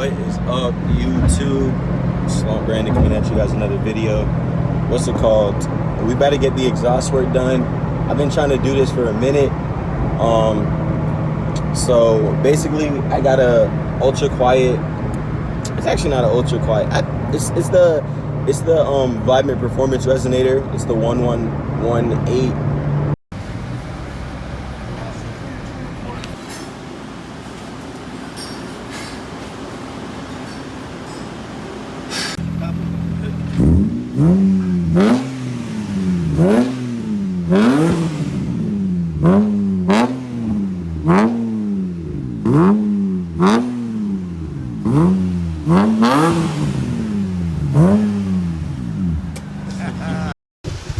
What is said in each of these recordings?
What is up, YouTube? Slump Brandon coming at you guys another video. What's it called? We better get the exhaust work done. I've been trying to do this for a minute. So basically, I got a ultra quiet. It's actually not an ultra quiet. It's the Vibrant Performance resonator. It's the 1118.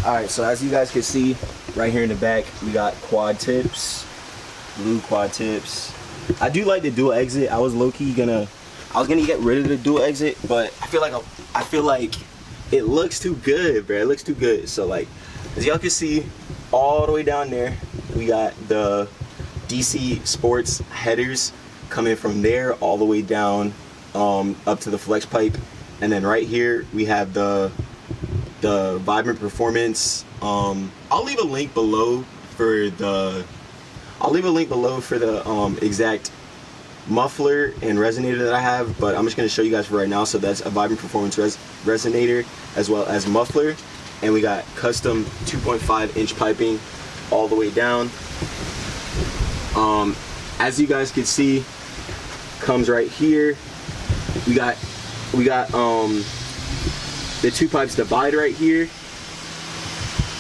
Alright, so as you guys can see right here in the back, we got quad tips, blue quad tips. I do like the dual exit. I was low-key gonna get rid of the dual exit, but I feel like it looks too good, bro. It looks too good. So like, as y'all can see, all the way down there, we got the DC Sports headers coming from there all the way down up to the flex pipe, and then right here we have the Vibrant Performance. I'll leave a link below for the exact muffler and resonator that I have, but I'm just going to show you guys for right now. So that's a Vibrant Performance resonator as well as muffler, and we got custom 2.5 inch piping all the way down. As you guys can see, comes right here. We got the two pipes divide right here,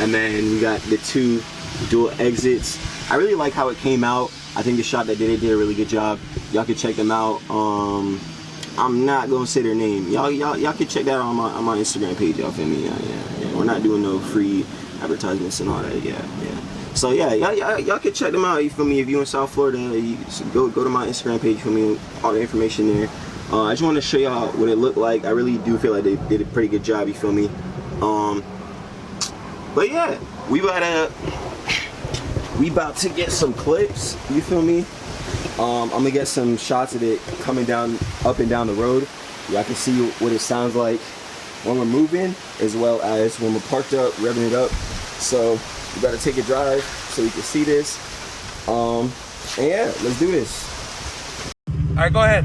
and then we got the two dual exits. I really like how it came out. I think the shop that did it did a really good job. Y'all can check them out. I'm not gonna say their name. Y'all can check that out on my Instagram page. Y'all feel me? Yeah. We're not doing no free advertisements and all that. Yeah. So yeah, y'all can check them out. You feel me? If you in South Florida, you go to my Instagram page. For me, all the information there. I just want to show y'all what it looked like. I really do feel like they did a pretty good job. You feel me? But yeah, we about to get some clips. You feel me? I'm gonna get some shots of it coming down up and down the road. Y'all can see what it sounds like when we're moving, as well as when we're parked up, revving it up. So we gotta take a drive so we can see this. And yeah, let's do this. All right, go ahead.